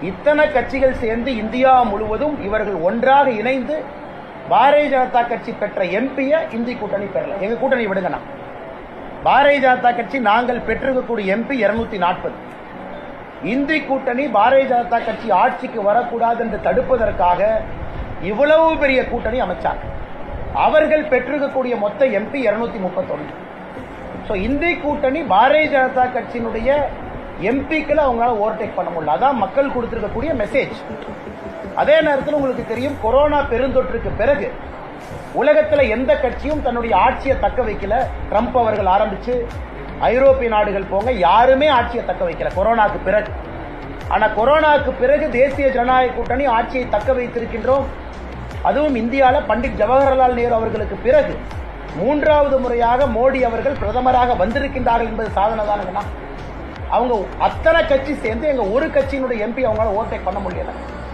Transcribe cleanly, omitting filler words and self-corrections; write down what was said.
இத்தனை கட்சிகள் சேர்ந்து இந்தியா முழுவதும் இவர்கள் ஒன்றாக இணைந்து பாரதிய ஜனதா கட்சி பெற்ற எம்பியை இந்தி கூட்டணி பெறல. எங்க கூட்டணி விடுங்கண்ணா. பாரதிய ஜனதா கட்சி நாங்கள் பெற்றிருக்கக்கூடிய எம்பி 240. இந்தி கூட்டணி பாரதிய ஜனதா கட்சி ஆட்சிக்கு வரக்கூடாது என்று தடுப்பதற்காக இவ்வளவு பெரிய கூட்டணி அமைச்சாங்க. அவர்கள் பெற்றிருக்கக்கூடிய மொத்த எம்பி 231. இந்தி கூட்டணி பாரதிய ஜனதா கட்சியினுடைய எம்பிக்களை அவங்களால ஓவர்டேக் பண்ண முடியல. அதான் மக்கள் கொடுத்திருக்கக்கூடிய மெசேஜ். அதே நேரத்தில் உங்களுக்கு தெரியும், கொரோனா பெருந்தொற்றுக்கு பிறகு உலகத்தில் எந்த கட்சியும் தன்னுடைய ஆட்சியை தக்க வைக்கல. ட்ரம்ப் அவர்கள் ஆரம்பிச்சு ஐரோப்பிய நாடுகள் போங்க, யாருமே ஆட்சியை தக்க வைக்கல கொரோனாக்கு பிறகு. ஆனா கொரோனாக்கு பிறகு தேசிய ஜனநாயக கூட்டணி ஆட்சியை தக்க வைத்திருக்கின்றோம். அதுவும் இந்தியாவில் பண்டிட் ஜவஹர்லால் நேரு அவர்களுக்கு பிறகு 3வது முறையாக மோடி அவர்கள் பிரதமராக வந்திருக்கின்றார்கள் என்பது சாதனை தானுங்கண்ணா. அவங்க அத்தனை கட்சி சேர்ந்து எங்க ஒரு கட்சியினுடைய எம்பி அவங்களால ஓவர்டேக் பண்ண முடியல.